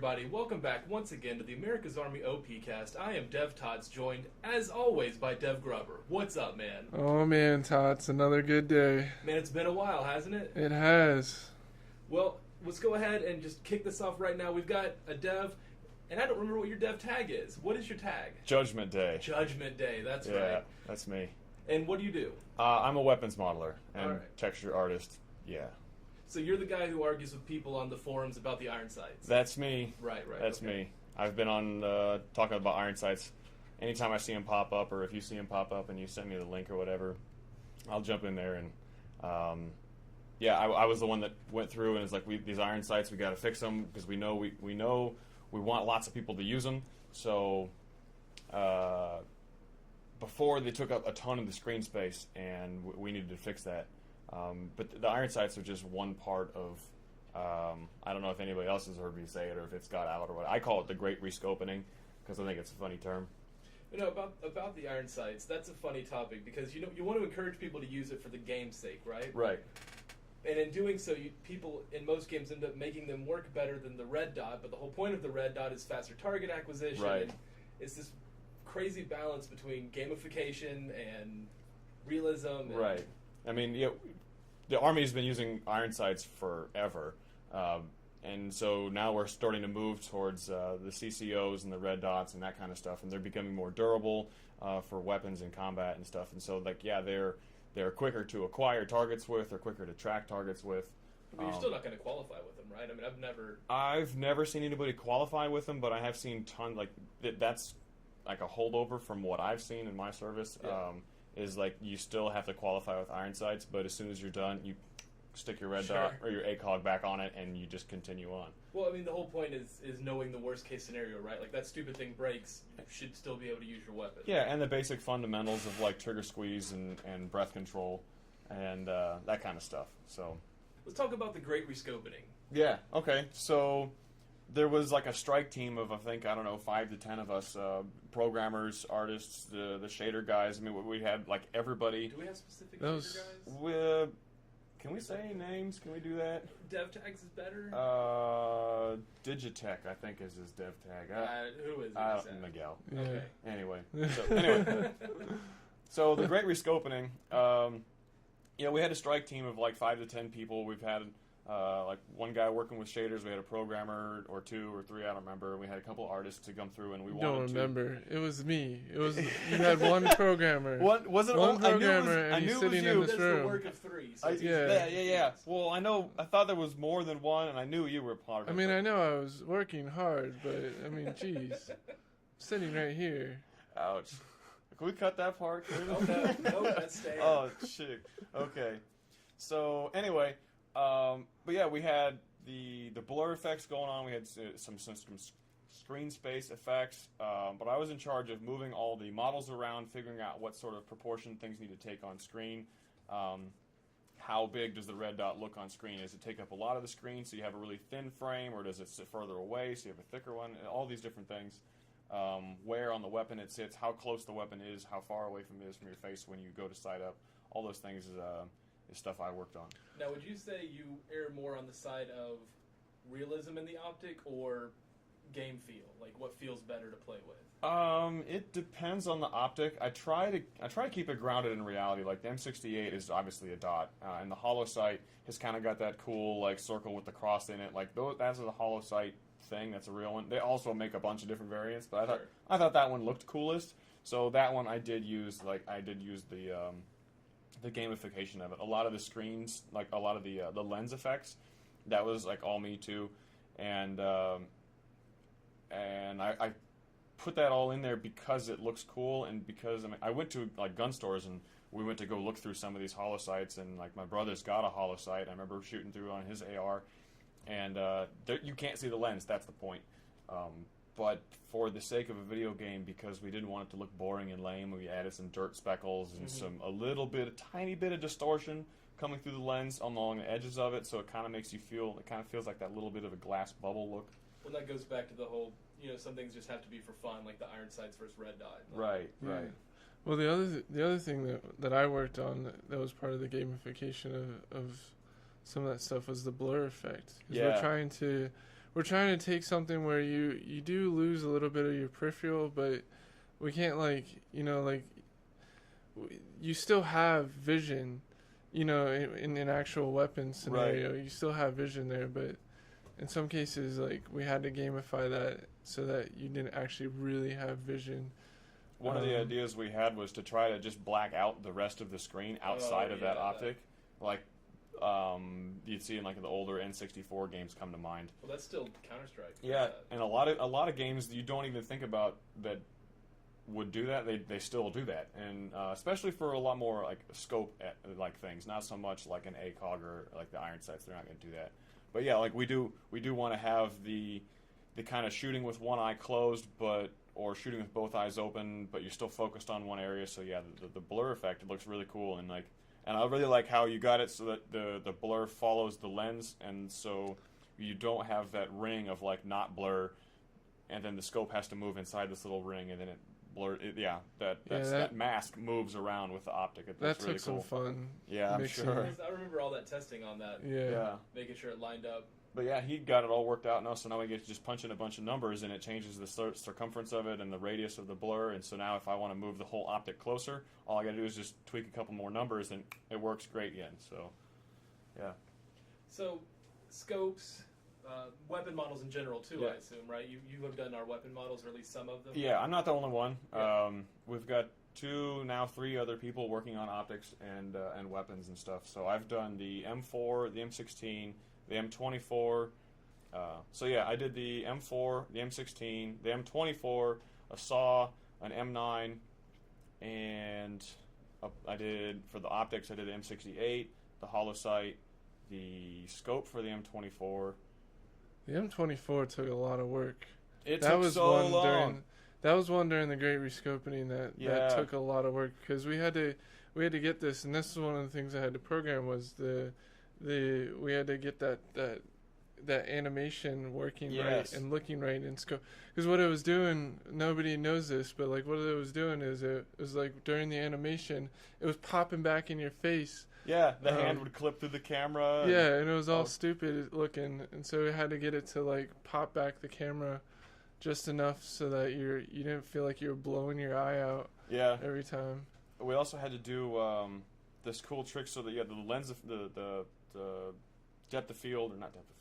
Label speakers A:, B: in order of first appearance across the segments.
A: everybody. Welcome back once again to the America's Army OPcast. I am Dev Tots, joined, as always, by Dev Grubber. What's up, man?
B: Oh, man, Tots. Another good day.
A: Man, it's been a while, hasn't it?
B: It has.
A: Well, let's go ahead and just kick this off right now. We've got a Dev, and I don't remember what your Dev tag is. What is your tag?
C: Judgment Day.
A: Judgment Day, that's right.
C: Yeah, that's me.
A: And what do you do?
C: I'm a weapons modeler and
A: Alright.
C: texture artist. Yeah.
A: So you're the guy who argues with people on the forums about the iron sights.
C: That's me.
A: Right.
C: That's me. I've been on talking about iron sights. Anytime I see them pop up, or if you see them pop up and you send me the link or whatever, I'll jump in there and I was the one that went through and is like, these iron sights, we got to fix them because we know we want lots of people to use them. So before they took up a ton of the screen space, and we needed to fix that. But the iron sights are just one part of, I don't know if anybody else has heard me say it or if it's got out or what. I call it the great rescoping because I think it's a funny term.
A: You know, about the iron sights, that's a funny topic because, you want to encourage people to use it for the game's sake, right?
C: Right.
A: And in doing so, people in most games end up making them work better than the red dot, but the whole point of the red dot is faster target acquisition.
C: Right.
A: And it's this crazy balance between gamification and realism. And
C: right. I mean, the Army's been using iron sights forever, and so now we're starting to move towards the CCOs and the red dots and that kind of stuff, and they're becoming more durable for weapons and combat and stuff. And so, they're quicker to acquire targets with, they're quicker to track targets with.
A: But you're still not going to qualify with them, right? I mean,
C: I've never seen anybody qualify with them, but I have seen that's like a holdover from what I've seen in my service.
A: Yeah.
C: Is like you still have to qualify with iron sights, but as soon as you're done, you stick your red
A: Sure.
C: dot or your ACOG back on it, and you just continue on.
A: Well, I mean, the whole point is knowing the worst case scenario, right? Like, that stupid thing breaks, you should still be able to use your weapon.
C: Yeah, and the basic fundamentals of like trigger squeeze and breath control and that kind of stuff. So
A: Let's talk about the great rescoping.
C: yeah, okay. So there was like a strike team of, I think, 5 to 10 of us, programmers, artists, the shader guys. I mean, we had like everybody.
A: Do we have specific shader guys?
C: Can we say names? Can we do that?
A: Dev tags is better?
C: Digitech, I think, is his dev tag.
A: Who is it?
C: Miguel.
B: Yeah.
A: Okay.
C: Anyway. So the great rescoping, we had a strike team of like 5 to 10 people. We've had like one guy working with shaders. We had a programmer or 2 or 3, I don't remember. We had a couple artists to come through, and we wanted to.
B: Don't remember. It was me. You had one programmer.
C: What was it?
B: One
C: I
B: programmer, and
C: knew
B: he's
C: it was
B: sitting
C: you.
B: in this
A: That's
B: room.
A: the work of 3. So
C: Yeah. Well, I thought there was more than one, and I knew you were part of it.
B: I mean, I know I was working hard, but, I mean, geez. Sitting right here.
C: Ouch. Can we cut that part?
A: No, that's staying.
C: Oh, shit. Okay. So, anyway, but yeah, we had the blur effects going on. We had some screen space effects, but I was in charge of moving all the models around, figuring out what sort of proportion things need to take on screen. How big does the red dot look on screen? Does it take up a lot of the screen so you have a really thin frame, or does it sit further away so you have a thicker one? All these different things. Where on the weapon it sits, how close the weapon is, how far away from it is from your face when you go to sight up. All those things is stuff I worked on.
A: Now, would you say you err more on the side of realism in the optic or game feel? Like, what feels better to play with?
C: It depends on the optic. I try to keep it grounded in reality. Like the M68 is obviously a dot, and the hollow sight has kind of got that cool like circle with the cross in it. Like that's a hollow sight thing. That's a real one. They also make a bunch of different variants, but I thought that one looked coolest. So that one I did use the gamification of it. A lot of the screens, like a lot of the lens effects, that was like all me too, and I put that all in there because it looks cool, and because I went to like gun stores and we went to go look through some of these holo sights, and like my brother's got a holo sight. I remember shooting through on his AR, and you can't see the lens. That's the point. But for the sake of a video game, because we didn't want it to look boring and lame, we added some dirt speckles and a tiny bit of distortion coming through the lens along the edges of it, so it kind of feels like that little bit of a glass bubble look.
A: Well, that goes back to the whole, some things just have to be for fun, like the iron sights versus red dot.
C: Right.
B: Well, the other thing that I worked on that was part of the gamification of some of that stuff was the blur effect. 'Cause we're trying to take something where you do lose a little bit of your peripheral, but we can't you still have vision, in an actual weapon scenario.
C: Right.
B: You still have vision there, but in some cases, we had to gamify that so that you didn't actually really have vision.
C: One of the ideas we had was to try to just black out the rest of the screen outside of that optic. Like, you'd see in the older N64 games come to mind.
A: Well, that's still Counter-Strike.
C: Yeah, and a lot of games you don't even think about that would do that. They still do that, and especially for a lot more scope things, not so much like an ACOG or the iron sights. They're not going to do that. But yeah, we do want to have the kind of shooting with one eye closed, or shooting with both eyes open, but you're still focused on one area. So yeah, the blur effect, it looks really cool, and I really like how you got it so that the blur follows the lens, and so you don't have that ring of not blur, and then the scope has to move inside this little ring, and then it blur. That mask moves around with the optic.
B: That
C: really
B: took
C: cool.
B: some fun.
C: Yeah, I'm sure.
A: I remember all that testing on that.
B: Yeah.
A: Making sure it lined up.
C: But yeah, he got it all worked out now, so now we get to just punch in a bunch of numbers, and it changes the circumference of it and the radius of the blur, and so now if I want to move the whole optic closer, all I got to do is just tweak a couple more numbers, and it works great again, so, yeah.
A: So, scopes, weapon models in general, too,
C: Yeah.
A: I assume, right? You have done our weapon models, or at least some of them?
C: Yeah, I'm not the only one.
A: Yeah.
C: We've got 3 other people working on optics and weapons and stuff, so I've done the M4, the M16, the M24. So yeah, I did the M4, the M16, the M24, a SAW, an M9, and I did, for the optics, I did the M68, the hollow sight, the scope for the M24.
B: The M24 took a lot of work.
C: That took so long.
B: That was one during the Great Rescoping that took a lot of work, because we had to get this, and this is one of the things I had to program was we had to get that animation working right and looking right in scope. Because what it was doing, nobody knows this, but what it was doing is it was during the animation, it was popping back in your face.
C: Yeah, the hand would clip through the camera.
B: Yeah, and it was all stupid looking, and so we had to get it to pop back the camera just enough so that you didn't feel like you were blowing your eye out.
C: Yeah.
B: Every time.
C: We also had to do this cool trick so that the lens of the depth of field, or not depth of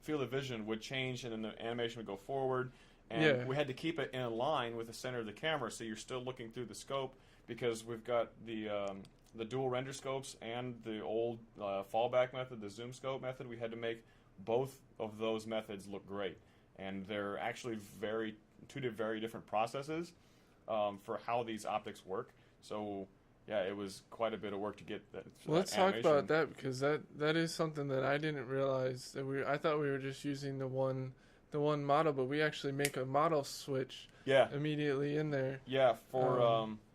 C: field of vision would change, and then the animation would go forward, and we had to keep it in a line with the center of the camera, so you're still looking through the scope, because we've got the dual render scopes and the old fallback method, the zoom scope method. We had to make both of those methods look great, and they're actually two very different processes for how these optics work. So yeah, it was quite a bit of work to get that.
B: Well, let's talk about that, because that is something that I didn't realize that I thought we were just using the one model, but we actually make a model switch immediately in there.
C: Yeah,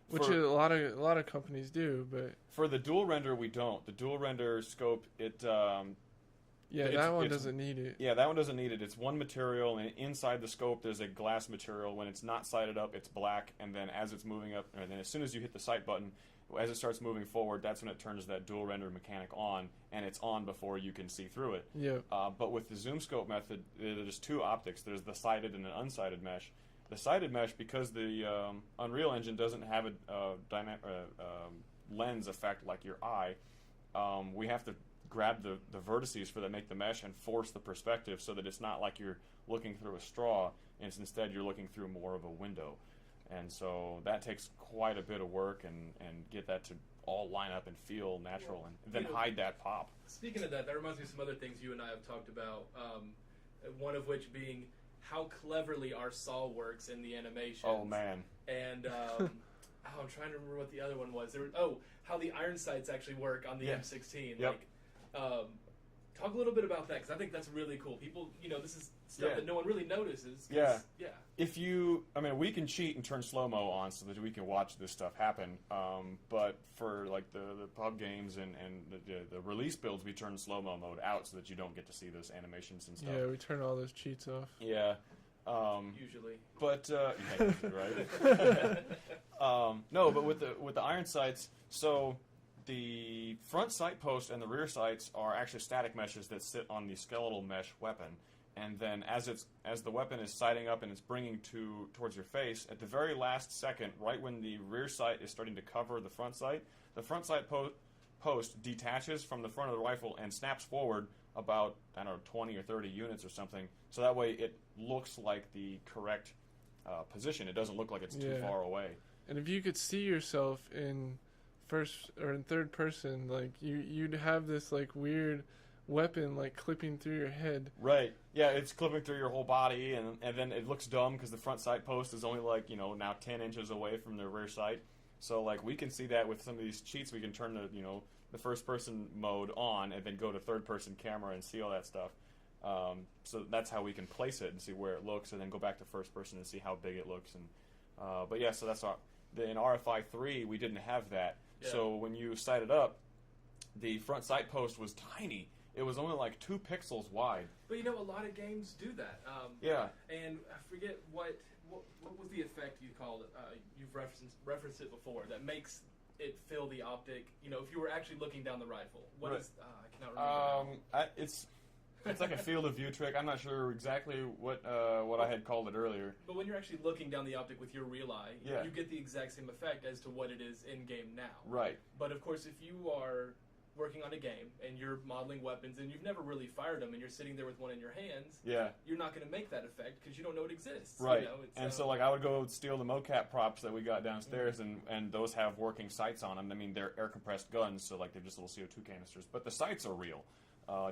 B: which a lot of companies do, but
C: for the dual render we don't. The dual render scope,
B: that one doesn't need it.
C: Yeah, that one doesn't need it. It's one material, and inside the scope there's a glass material. When it's not sighted up, it's black, and then as it's moving up, and then as soon as you hit the sight button, as it starts moving forward, that's when it turns that dual render mechanic on, and it's on before you can see through it.
B: Yeah.
C: But with the zoom scope method, there's 2 optics. There's the sighted and an unsighted mesh. The sighted mesh, because the Unreal Engine doesn't have a lens effect like your eye, we have to grab the vertices for that make the mesh and force the perspective so that it's not like you're looking through a straw, and instead you're looking through more of a window. And so that takes quite a bit of work, and get that to all line up and feel natural, and then hide that pop.
A: Speaking of that reminds me of some other things you and I have talked about, one of which being how cleverly our saw works in the animation.
C: Oh, man.
A: And I'm trying to remember what the other one was. How the iron sights actually work on the M16.
C: Yep.
A: Talk a little bit about that, because I think that's really cool. People, this is stuff that no one really notices.
C: Yeah.
A: Yeah.
C: We can cheat and turn slow-mo on so that we can watch this stuff happen. But for the pub games and the release builds, we turn slow-mo mode out so that you don't get to see those animations and stuff.
B: Yeah, we turn all those cheats off.
C: Yeah.
A: Usually.
C: But right. No, but with the iron sights, so the front sight post and the rear sights are actually static meshes that sit on the skeletal mesh weapon, and then as the weapon is sighting up and it's bringing towards your face, at the very last second, right when the rear sight is starting to cover the front sight post detaches from the front of the rifle and snaps forward about, I don't know, 20 or 30 units or something. So that way it looks like the correct position. It doesn't look like it's too far away.
B: And if you could see yourself in first or in third person, like you'd have this like weird weapon like clipping through your head.
C: Right. Yeah, it's clipping through your whole body, and then it looks dumb because the front sight post is only like, now 10 inches away from the rear sight. So like we can see that with some of these cheats. We can turn the first person mode on and then go to third person camera and see all that stuff. So that's how we can place it and see where it looks, and then go back to first person and see how big it looks. And but yeah, so that's in RFI 3 we didn't have that. Yeah. So when you sight it up, the front sight post was tiny. It was only like 2 pixels wide.
A: But a lot of games do that.
C: Yeah.
A: And I forget what was the effect you called it. You've referenced it before. That makes it fill the optic. If you were actually looking down the rifle. What is? I cannot remember.
C: It's like a field of view trick. I'm not sure exactly what I had called it earlier.
A: But when you're actually looking down the optic with your real eye, you get the exact same effect as to what it is in game now.
C: Right.
A: But of course, if you are working on a game and you're modeling weapons and you've never really fired them and you're sitting there with one in your hands, you're not going to make that effect because you don't know it exists.
C: Right. And so like I would go steal the mocap props that we got downstairs, and those have working sights on them. I mean, they're air compressed guns, so like they're just little CO2 canisters, but the sights are real.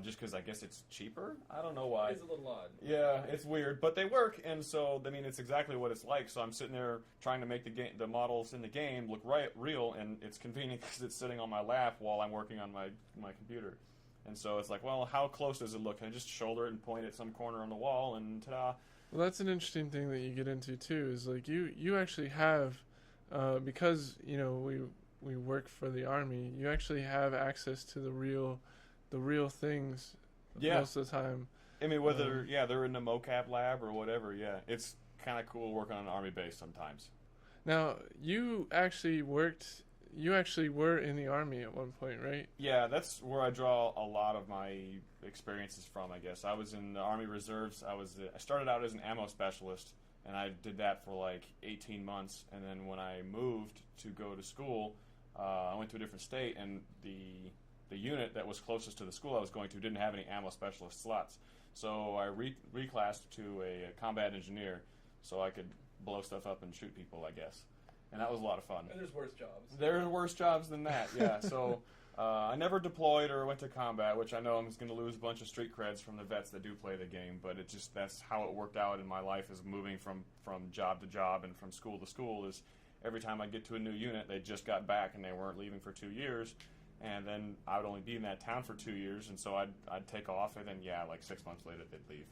C: Just because I guess it's cheaper. I don't know why.
A: It's a little odd.
C: Yeah, it's weird, but they work, and so I mean, it's exactly what it's like. So I'm sitting there trying to make the models in the game look real, and it's convenient because it's sitting on my lap while I'm working on my computer. And so it's like, well, how close does it look? Can I just shoulder it and point at some corner on the wall, and ta-da?
B: Well, that's an interesting thing that you get into too. Is like you actually have, because we work for the Army. You actually have access to the real things most of the time.
C: I mean, whether they're in the mocap lab or whatever, it's kind of cool working on an Army base sometimes.
B: Now, you actually were in the Army at one point, right?
C: Yeah, that's where I draw a lot of my experiences from, I guess. I was in the Army Reserves. I started out as an ammo specialist, and I did that for like 18 months, and then when I moved to go to school, I went to a different state, and the unit that was closest to the school I was going to didn't have any ammo specialist slots. So I reclassed to a combat engineer so I could blow stuff up and shoot people, I guess. And that was a lot of fun.
A: And there's worse jobs.
C: There are worse jobs than that, yeah. So I never deployed or went to combat, which I know I'm going to lose a bunch of street creds from the vets that do play the game, but that's how it worked out in my life, is moving from job to job and from school to school. Is every time I get to a new unit, they just got back and they weren't leaving for 2 years. And then I would only be in that town for 2 years, and so I'd take off, and then like 6 months later they'd leave.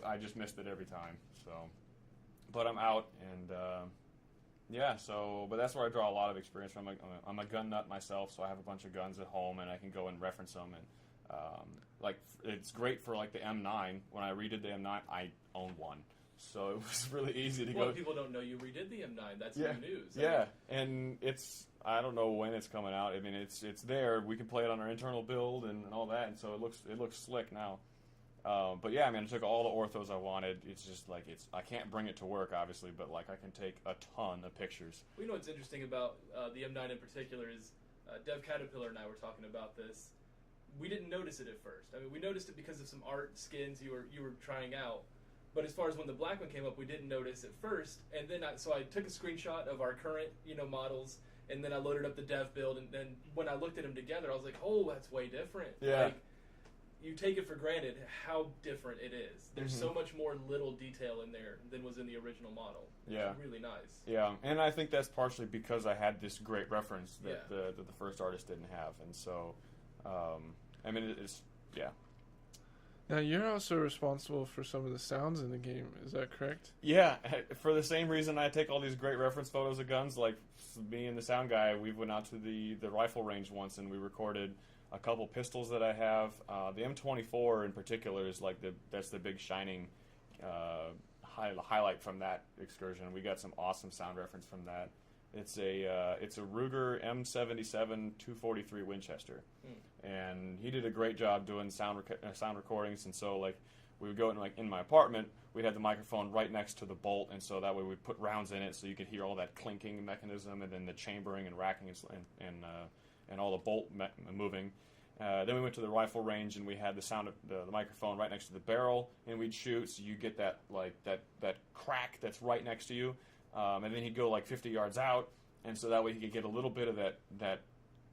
C: I just missed it every time. So, but I'm out, and but that's where I draw a lot of experience from. I'm a gun nut myself, so I have a bunch of guns at home, and I can go and reference them. And it's great for like the M9. When I redid the M9, I own one. So it was really easy to go.
A: Well, people don't know you redid the M9. That's new news.
C: Yeah, and I don't know when it's coming out. I mean, it's there. We can play it on our internal build and all that, and so it looks slick now. But yeah, I mean, I took all the orthos I wanted. It's just like I can't bring it to work, obviously, but like I can take a ton of pictures.
A: Well, what's interesting about the M9 in particular is Dev Caterpillar and I were talking about this. We didn't notice it at first. I mean, we noticed it because of some art skins you were trying out. But as far as when the black one came up, we didn't notice at first. And then I took a screenshot of our current, models, and then I loaded up the dev build. And then when I looked at them together, I was like, oh, that's way different.
C: Yeah.
A: Like, you take it for granted how different it is. There's so much more little detail in there than was in the original model.
C: Yeah.
A: It's really nice.
C: Yeah, and I think that's partially because I had this great reference that the first artist didn't have. And so, I mean, it's.
B: Now, you're also responsible for some of the sounds in the game, is that correct?
C: Yeah, for the same reason I take all these great reference photos of guns, like me and the sound guy, we went out to the rifle range once and we recorded a couple pistols that I have. The M24 in particular is like that's the big shining highlight from that excursion. We got some awesome sound reference from that. It's a Ruger M77 243 Winchester, and he did a great job doing sound recordings. And so like we would go in my apartment. We'd have the microphone right next to the bolt, and so that way we'd put rounds in it, so you could hear all that clinking mechanism, and then the chambering and racking and all the bolt moving. Then we went to the rifle range, and we had the sound of the microphone right next to the barrel, and we'd shoot, so you get that crack that's right next to you. And then he'd go 50 yards out, and so that way he could get a little bit of that.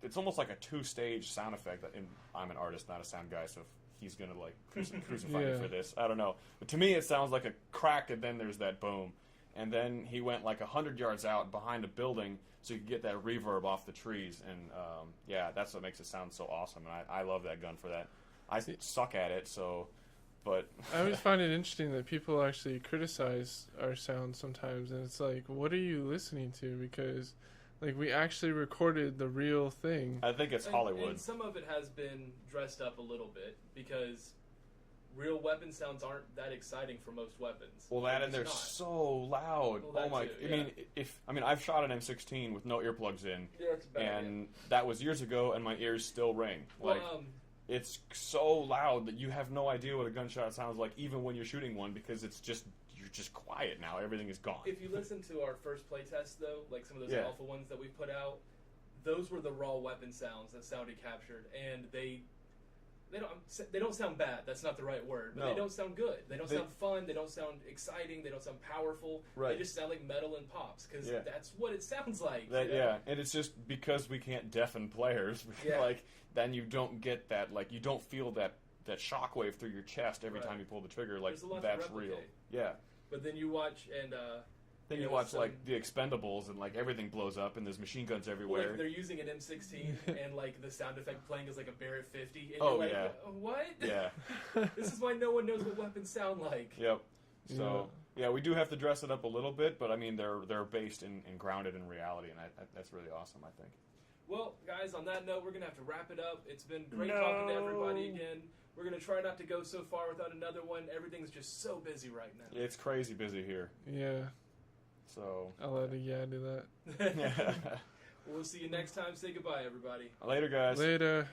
C: It's almost like a two-stage sound effect. And I'm an artist, not a sound guy, so if he's gonna crucify me for this, I don't know. But to me, it sounds like a crack, and then there's that boom, and then he went 100 yards out behind a building, so you could get that reverb off the trees, and that's what makes it sound so awesome. And I love that gun for that. I suck at it, so. But
B: I always find it interesting that people actually criticize our sound sometimes, and it's like, what are you listening to? Because, we actually recorded the real thing.
C: I think it's Hollywood.
A: And some of it has been dressed up a little bit, because real weapon sounds aren't that exciting for most weapons.
C: Well, and they're so loud.
A: Well,
C: oh my!
A: Too, yeah.
C: I mean, I've shot an M16 with no earplugs in,
A: that's bad,
C: and that was years ago, and my ears still ring.
A: Well,
C: it's so loud that you have no idea what a gunshot sounds like, even when you're shooting one, because you're just quiet now. Everything is gone.
A: If you listen to our first playtest, though, some of those alpha ones that we put out, those were the raw weapon sounds that sounded captured, and they don't sound bad. That's not the right word, but they don't sound good. They don't sound fun. They don't sound exciting. They don't sound powerful.
C: Right.
A: They just sound like metal and pops, because that's what it sounds like.
C: And it's just because we can't deafen players. Then you don't get that. You don't feel that shockwave through your chest every time you pull the trigger. That's real. Yeah.
A: But then you watch and.
C: Then you watch the Expendables, and everything blows up, and there's machine guns everywhere.
A: They're using an M16, and the sound effect playing is a Barrett 50. And what?
C: Yeah.
A: This is why no one knows what weapons sound like.
C: Yep. So we do have to dress it up a little bit, but I mean they're based and grounded in reality, and that's really awesome, I think.
A: Well, guys, on that note, we're gonna have to wrap it up. It's been great talking to everybody again. We're gonna try not to go so far without another one. Everything's just so busy right now.
C: It's crazy busy here.
B: Yeah.
C: So
B: I'll let a do that.
A: We'll see you next time. Say goodbye, everybody.
C: Later, guys.
B: Later.